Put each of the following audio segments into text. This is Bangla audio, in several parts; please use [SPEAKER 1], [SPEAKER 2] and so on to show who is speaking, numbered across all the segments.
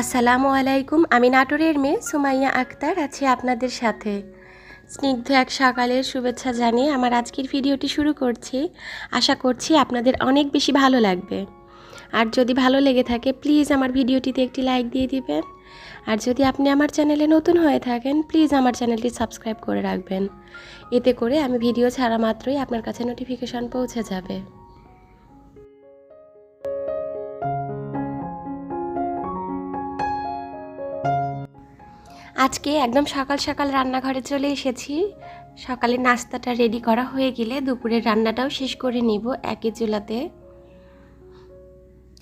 [SPEAKER 1] আসসালামু আলাইকুম। আমি নাটোরের মেয়ে সুমাইয়া আক্তার আছি আপনাদের সাথে। স্নিগ্ধ এক সকালের শুভেচ্ছা জানিয়ে আমার আজকের ভিডিওটি শুরু করছি। আশা করছি আপনাদের অনেক বেশি ভালো লাগবে। আর যদি ভালো লেগে থাকে প্লিজ আমার ভিডিওটিতে একটি লাইক দিয়ে দিবেন। আর যদি আপনি আমার চ্যানেলে নতুন হয়ে থাকেন প্লিজ আমার চ্যানেলটি সাবস্ক্রাইব করে রাখবেন। এতে করে আমি ভিডিও ছাড়া মাত্রই আপনার কাছে নোটিফিকেশন পৌঁছে যাবে। আজকে একদম সকাল সকাল রান্নাঘরে চলে এসেছি। সকালের নাস্তাটা রেডি করা হয়ে গেলে দুপুরের রান্নাটাও শেষ করে নিব একই চুলাতে।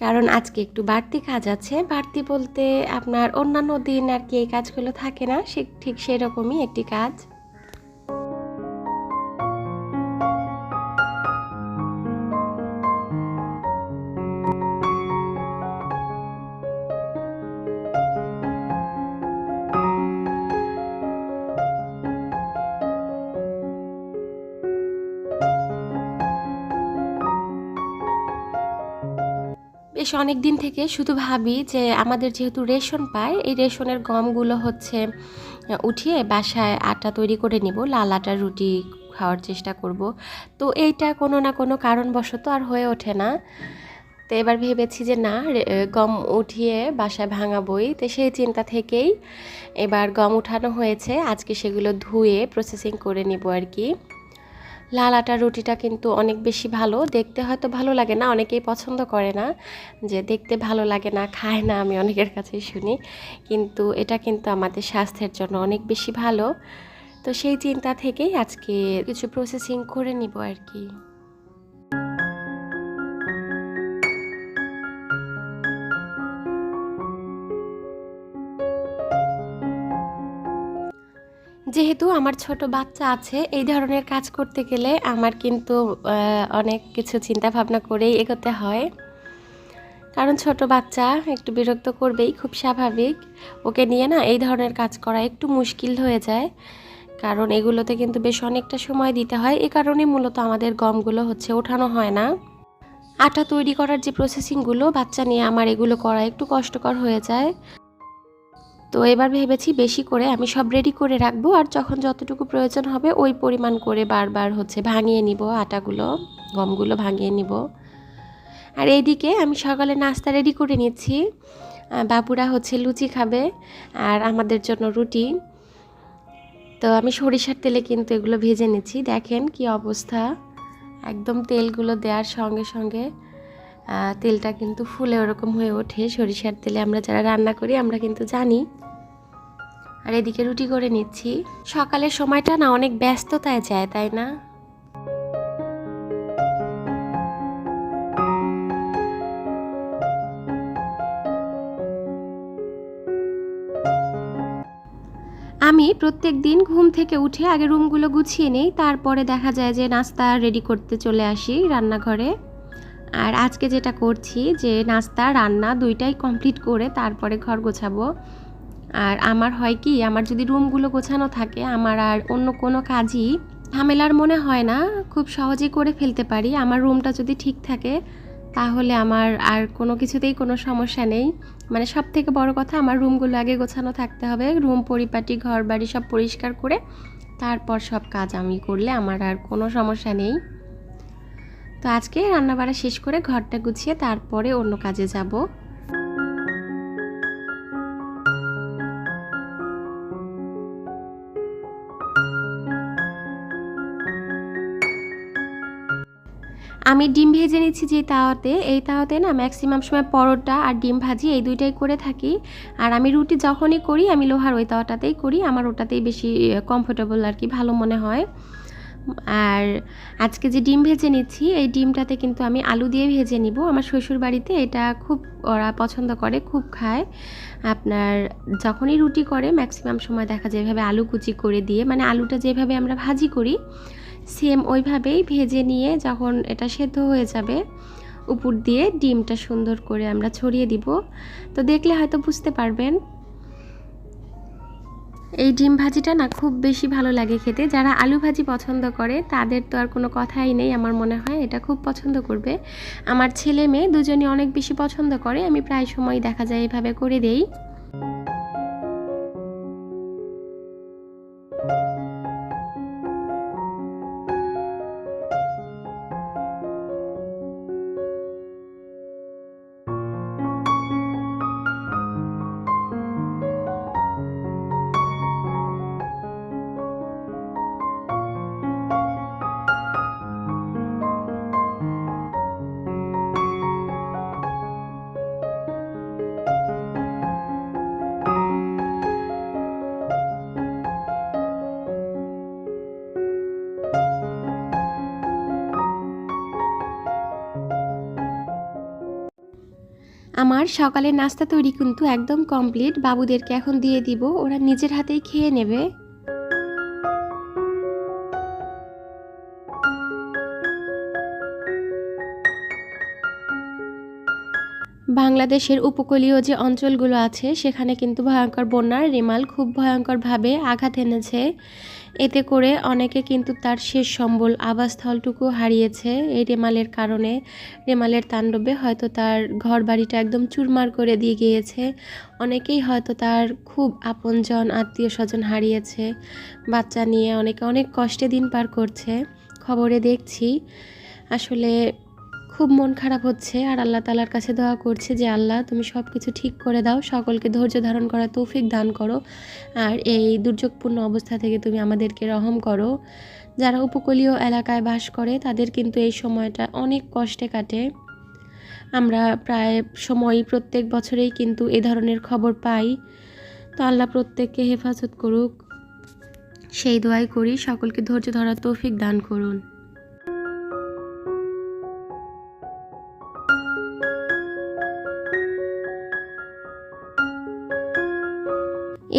[SPEAKER 1] কারণ আজকে একটু বাড়তি কাজ আছে। বাড়তি বলতে আপনার অন্যান্য দিন আর কি এই কাজগুলো থাকে না, ঠিক সেরকমই একটি কাজ। বেশ অনেক দিন থেকে শুধু ভাবি যে আমাদের যেহেতু রেশন পায়, এই রেশনের গমগুলো উঠিয়ে বাসায় আটা তৈরি করে নিব, লাল আটার রুটি খাওয়ার চেষ্টা করব। তো এইটা কোনো না কোনো কারণবশত আর হয়ে ওঠে না। তো এবার ভেবেছি যে না, গম উঠিয়ে বাসায় ভাঙাবই। তো সেই চিন্তা থেকেই এবার গম উঠানো হয়েছে। আজকে সেগুলো ধুয়ে প্রসেসিং করে নিব আর কি। লাল আটার রুটিটা কিন্তু অনেক বেশি ভালো, দেখতে হয়তো ভালো লাগে না, অনেকেই পছন্দ করে না, যে দেখতে ভালো লাগে না, খায় না, আমি অনেকের কাছেই শুনি। কিন্তু এটা কিন্তু আমাদের স্বাস্থ্যের জন্য অনেক বেশি ভালো। তো সেই চিন্তা থেকেই আজকে কিছু প্রসেসিং করে নিব আর কি। যেহেতু আমার ছোট বাচ্চা আছে, এই ধরনের কাজ করতে গেলে আমার কিন্তু অনেক কিছু চিন্তা ভাবনা করেই এগোতে হয়। কারণ ছোট বাচ্চা একটু বিরক্ত করবেই, খুব স্বাভাবিক। ওকে নিয়ে না এই ধরনের কাজ করা একটু মুশকিল হয়ে যায়, কারণ এগুলোতে কিন্তু বেশ অনেকটা সময় দিতে হয়। এ কারণে মূলত আমাদের গমগুলো ওঠানো হয় না। আটা তৈরি করার যে প্রসেসিংগুলো, বাচ্চা নিয়ে আমার এগুলো করা একটু কষ্টকর হয়ে যায়। তো এবার ভেবেছি বেশি করে আমি সব রেডি করে রাখবো, আর যখন যতটুকু প্রয়োজন হবে ওই পরিমাণ করে বারবার ভাঙিয়ে নিব, গমগুলো ভাঙিয়ে নিব। আর এইদিকে আমি সকালে নাস্তা রেডি করে নিচ্ছি। বাবুরা লুচি খাবে আর আমাদের জন্য রুটি। তো আমি সরিষার তেলে কিন্তু এগুলো ভেজে নিচ্ছি। দেখেন কি অবস্থা, একদম তেলগুলো দেওয়ার সঙ্গে সঙ্গে তেলটা কিন্তু ফুলে ওরকম হয়ে ওঠে। সরিষার তেলে আমরা যারা রান্না করি আমরা কিন্তু জানি। আর এদিকে রুটি করে নিচ্ছি। সকালের সময়টা না অনেক ব্যস্ততায় যায়, তাই না? আমি প্রত্যেক দিন ঘুম থেকে উঠে আগে রুমগুলো গুছিয়ে নিই, তারপরে দেখা যায় যে নাস্তা রেডি করতে চলে আসি রান্নাঘরে। আর আজকে যেটা করছি যে নাস্তা রান্না দুইটাই কমপ্লিট করে তারপরে ঘর গোছাবো। আর আমার হয় কি, আমার যদি রুমগুলো গোছানো থাকে আমার আর অন্য কোনো কাজই ঝামেলার মনে হয় না, খুব সহজেই করে ফেলতে পারি। আমার রুমটা যদি ঠিক থাকে তাহলে আমার আর কোনো কিছুতেই কোনো সমস্যা নেই। মানে সব থেকে বড় কথা, আমার রুমগুলো আগে গোছানো থাকতে হবে। রুম পরিপাটি, ঘর বাড়ি সব পরিষ্কার করে তারপর সব কাজ আমি করলে আমার আর কোনো সমস্যা নেই। তো আজকে রান্নাবাড়া শেষ করে ঘরটা গুছিয়ে তারপরে অন্য কাজে যাব। আমি ডিম ভেজে নিচ্ছি যে তাওয়াতে, এই তাওয়াতে না ম্যাক্সিমাম সময় পরোটা আর ডিম ভাজি এই দুইটাই করে থাকি। আর আমি রুটি যখনই করি আমি লোহার ওই তাওয়াটাতেই করি, আমার ওটাতেই বেশি কমফোর্টেবল আর কি, ভালো মনে হয়। আর আজকে যে ডিম ভেজে নিচ্ছি এই ডিমটাতে কিন্তু আমি আলু দিয়ে ভেজে নিব। আমার শ্বশুর বাড়িতে এটা খুব ওরা পছন্দ করে, খুব খায়। আপনার যখনই রুটি করে ম্যাক্সিমাম সময় দেখা যায় এভাবে আলু কুচি করে দিয়ে, মানে আলুটা যেভাবে আমরা ভাজি করি সেম ওইভাবেই ভেজে নিয়ে যখন এটা সেদ্ধ হয়ে যাবে উপর দিয়ে ডিমটা সুন্দর করে আমরা ছড়িয়ে দিব। তো দেখলে হয়তো বুঝতে পারবেন। এই ডিম ভাজিটা না খুব বেশি ভালো লাগে খেতে। যারা আলু ভাজি পছন্দ করে তাদের তো আর কোনো কথাই নেই, আমার মনে হয় এটা খুব পছন্দ করবে। আমার ছেলে মেয়ে দুজনই অনেক বেশি পছন্দ করে, আমি প্রায় সময় দেখা যায় এভাবে করে দেই। আমার সকালের নাস্তা তৈরি কিন্তু একদম কমপ্লিট। বাবুদেরকে এখন দিয়ে দিব, ওরা নিজের হাতেই খেয়ে নেবে। বাংলাদেশের উপকূলীয় যে অঞ্চলগুলো আছে সেখানে কিন্তু ভয়ঙ্কর বন্যার রেমাল খুব ভয়ঙ্করভাবে আঘাত এনেছে। এতে করে অনেকে কিন্তু তার শেষ সম্বল আবাসস্থলটুকু হারিয়েছে এই রেমালের কারণে। রেমালের তাণ্ডবে হয়তো তার ঘর বাড়িটা একদম চুরমার করে দিয়ে গিয়েছে। অনেকেই হয়তো তার খুব আপনজন আত্মীয় স্বজন হারিয়েছে। বাচ্চা নিয়ে অনেকে অনেক কষ্টে দিন পার করছে, খবরে দেখছি। আসলে খুব মন খারাপ হচ্ছে, আর আল্লাহ তাআলার কাছে দোয়া করছে যে আল্লাহ তুমি সব কিছু ঠিক করে দাও, সকলকে ধৈর্য ধারণ করার তৌফিক দান করো, আর এই দুর্যোগপূর্ণ অবস্থা থেকে তুমি আমাদেরকে রহম করো। যারা উপকূলীয় এলাকায় বাস করে তাদের কিন্তু এই সময়টা অনেক কষ্টে কাটে। আমরা প্রায় সময় প্রত্যেক বছরেই কিন্তু এ ধরনের খবর পাই। তো আল্লাহ প্রত্যেককে হেফাজত করুক, সেই দোয়াই করি, সকলকে ধৈর্য ধরার তৌফিক দান করুন।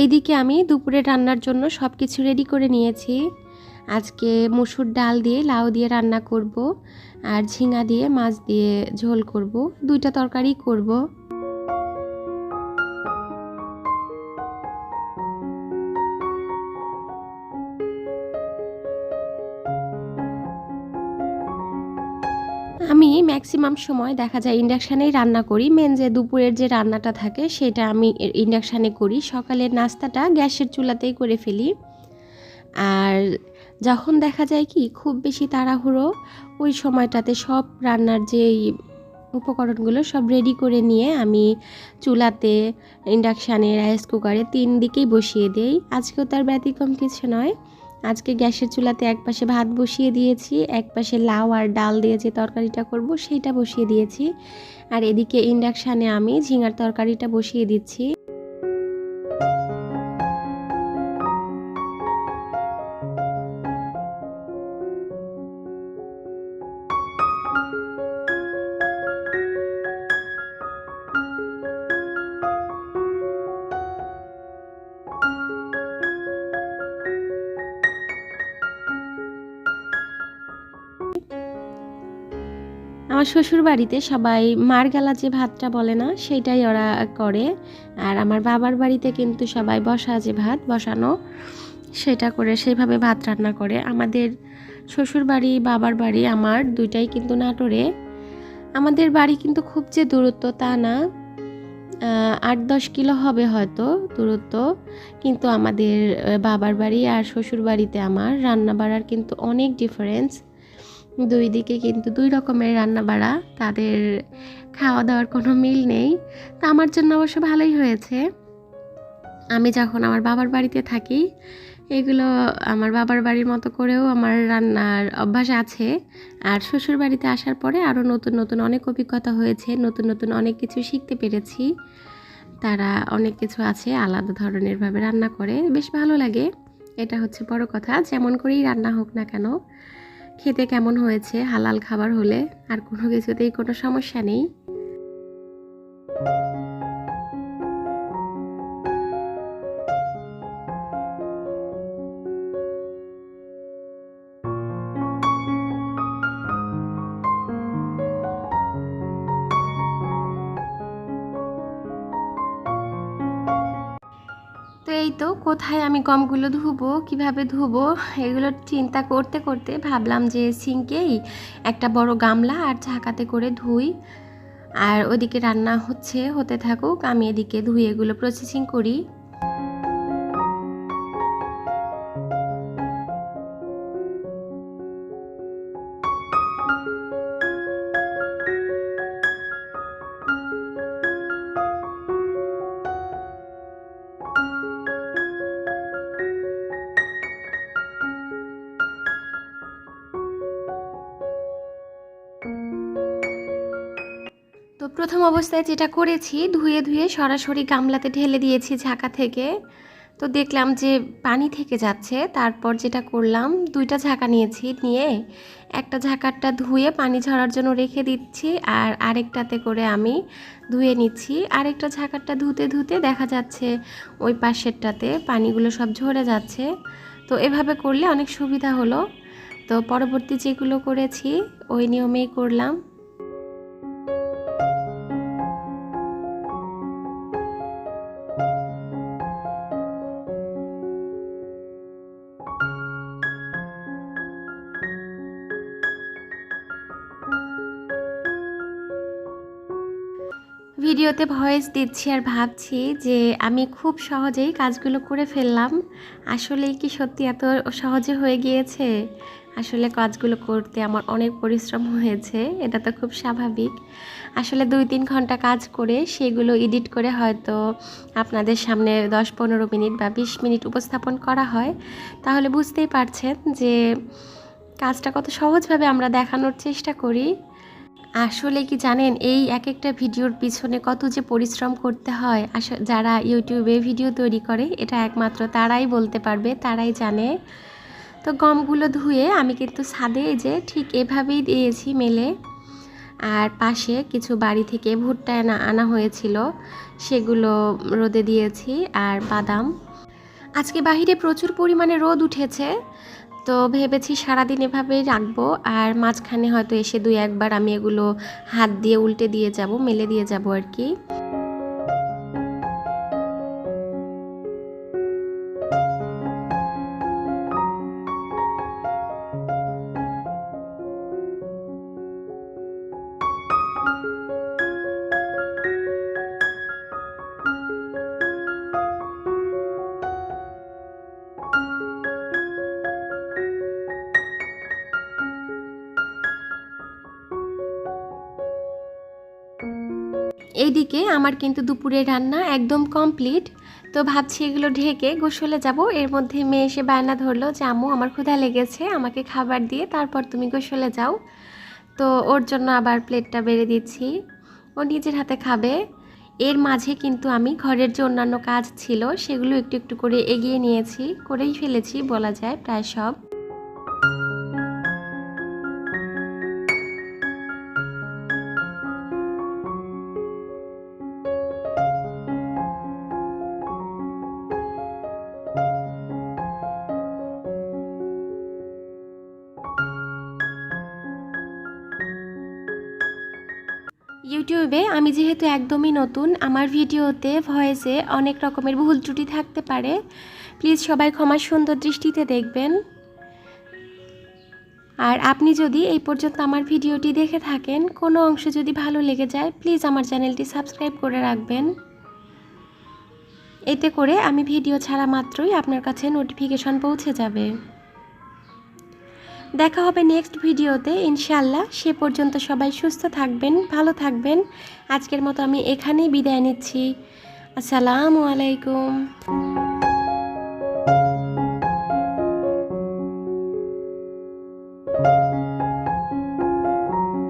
[SPEAKER 1] এইদিকে আমি দুপুরে রান্নার জন্য সব কিছু রেডি করে নিয়েছি। আজকে মসুর ডাল দিয়ে লাউ দিয়ে রান্না করব, আর ঝিঙা দিয়ে মাছ দিয়ে ঝোল করব, দুইটা তরকারি করব। আমি ম্যাক্সিমাম সময় দেখা যায় ইন্ডাকশানেই রান্না করি। মেন যে দুপুরের যে রান্নাটা থাকে সেটা আমি ইন্ডাকশানে করি, সকালের নাস্তাটা গ্যাসের চুলাতেই করে ফেলি। আর যখন দেখা যায় কি খুব বেশি তাড়াহুড়ো, ওই সময়টাতে সব রান্নার যেই উপকরণগুলো সব রেডি করে নিয়ে আমি চুলাতে, ইন্ডাকশানে, রাইস কুকারে 3 দিকেই বসিয়ে দেই। আজকেও তার ব্যতিক্রম কিছু নয়। আজকে গ্যাসের চুলাতে একপাশে ভাত বসিয়ে দিয়েছি, একপাশে লাউ আর ডাল দিয়ে যে তরকারিটা করব সেইটা বসিয়ে দিয়েছি, আর এদিকে ইন্ডাকশানে আমি ঝিঙার তরকারিটা বসিয়ে দিচ্ছি। আমার শ্বশুর বাড়িতে সবাই মারগালা যে ভাতটা বলে না সেইটাই ওরা করে, আর আমার বাবার বাড়িতে কিন্তু সবাই বসা যে ভাত বসানো সেটা করে সেইভাবে ভাত রান্না করে। আমাদের শ্বশুর বাড়ি বাবার বাড়ি আমার দুইটাই কিন্তু নাটোরে। আমাদের বাড়ি কিন্তু খুব যে দূরত্ব তা না, 8-10 কিলো হবে হয়তো দূরত্ব, কিন্তু আমাদের বাবার বাড়ি আর শ্বশুর বাড়িতে আমার রান্না বাড়ার কিন্তু অনেক ডিফারেন্স। দুই দিকে কিন্তু দুই রকমের রান্না বাড়া, তাদের খাওয়া দাওয়ার কোনো মিল নেই। তা আমার জন্য অবশ্য ভালোই হয়েছে। আমি যখন আমার বাবার বাড়িতে থাকি এগুলো আমার বাবার বাড়ির মতো করেও আমার রান্নার অভ্যাস আছে, আর শ্বশুর বাড়িতে আসার পরে আরও নতুন নতুন অনেক অভিজ্ঞতা হয়েছে, নতুন নতুন অনেক কিছু শিখতে পেরেছি। তারা অনেক কিছু আছে আলাদা ধরনের ভাবে রান্না করে, বেশ ভালো লাগে। এটা হচ্ছে বড় কথা, যেমন করেই রান্না হোক না কেন খেতে কেমন হয়েছে, হালাল খাবার হলে আর কোনো কিছুতেই কোনো সমস্যা নেই। তো এই তো কোথায় আমি গমগুলো ধুবো, কিভাবে ধুবো, এগুলো চিন্তা করতে করতে ভাবলাম যে সিঙ্কেই একটা বড় গামলা আর ঝাঁকাতে করে ধুই। আর ওদিকে রান্না হতে থাকুক, আমি এদিকে ধুয়ে এগুলো প্রসেসিং করি। তো প্রথম অবস্থায় যেটা করেছি, ধুয়ে ধুয়ে সরাসরি গামলাতে ঢেলে দিয়েছি ঝাঁকা থেকে। তো দেখলাম যে পানি থেকে যাচ্ছে, তারপর যেটা করলাম, 2টা ঝাঁকা নিয়েছি, নিয়ে একটা ঝাঁকারটা ধুয়ে পানি ঝরার জন্য রেখে দিচ্ছি, আর আরেকটাতে করে আমি ধুয়ে নিচ্ছি। আরেকটা ঝাঁকারটা ধুতে ধুতে দেখা যাচ্ছে ওই পাশেরটাতে পানিগুলো সব ঝরে যাচ্ছে। তো এভাবে করলে অনেক সুবিধা হলো। তো পরবর্তী যেগুলো করেছি ওই নিয়মেই করলাম। ভিডিওতে ভয়েস দিচ্ছি আর ভাবছি যে আমি খুব সহজেই কাজগুলো করে ফেললাম। আসলেই কি সত্যি এত সহজে হয়ে গিয়েছে? আসলে কাজগুলো করতে আমার অনেক পরিশ্রম হয়েছে, এটা তো খুব স্বাভাবিক। আসলে 2-3 ঘন্টা কাজ করে সেগুলো এডিট করে হয়তো আপনাদের সামনে 10-15 মিনিট বা 20 মিনিট উপস্থাপন করা হয়, তাহলে বুঝতেই পারছেন যে কাজটা কত সহজভাবে আমরা দেখানোর চেষ্টা করি। আসলে কি জানেন, এই এক একটা ভিডিওর পিছনে কত যে পরিশ্রম করতে হয়, যারা ইউটিউবে ভিডিও তৈরি করে এটা একমাত্র তারাই বলতে পারবে, তারাই জানে। তো গমগুলো ধুয়ে আমি কিন্তু ছাদে যে ঠিক এভাবেই দিয়েছি মেলে। আর পাশে কিছু বাড়ি থেকে ভুট্টা আনা হয়েছিল, সেগুলো রোদে দিয়েছি। আর বাদাম, আজকে বাহিরে প্রচুর পরিমাণে রোদ উঠেছে, তো ভেবেছি সারাদিন এভাবেই রাখবো। আর মাঝখানে হয়তো এসে 2-1 বার আমি এগুলো হাত দিয়ে উল্টে দিয়ে যাব, মেলে দিয়ে যাব আর কি। এইদিকে আমার কিন্তু দুপুরের রান্না একদম কমপ্লিট। তো ভাবছি এগুলো ঢেকে গোসলে যাব। এর মধ্যে মেয়ে এসে বায়না ধরলো যে আম্মু আমার ক্ষুধা লেগেছে, আমাকে খাবার দিয়ে তারপর তুমি গোসলে যাও। তো ওর জন্য আবার প্লেটটা বেড়ে দিচ্ছি, ও নিজের হাতে খাবে। এর মাঝে কিন্তু আমি ঘরের যে অন্যান্য কাজ ছিল সেগুলো একটু একটু করে এগিয়ে নিয়েছি, করেই ফেলেছি বলা যায় প্রায় সব। ইউটিউবে আমি যেহেতু একদমই নতুন, আমার ভিডিওতে ভয়েসে অনেক রকমের ভুল ত্রুটি থাকতে পারে, প্লিজ সবাই ক্ষমার সুন্দর দৃষ্টিতে দেখবেন। আর আপনি যদি এই পর্যন্ত আমার ভিডিওটি দেখে থাকেন, কোনো অংশ যদি ভালো লেগে যায়, প্লিজ আমার চ্যানেলটি সাবস্ক্রাইব করে রাখবেন। এতে করে আমি ভিডিও ছাড়া মাত্রই আপনার কাছে নোটিফিকেশন পৌঁছে যাবে। দেখা হবে নেক্সট ভিডিওতে ইনশাআল্লাহ। সে পর্যন্ত সবাই সুস্থ থাকবেন, ভালো থাকবেন। আজকের মতো আমি এখানেই বিদায় নিচ্ছি। আসসালামু আলাইকুম।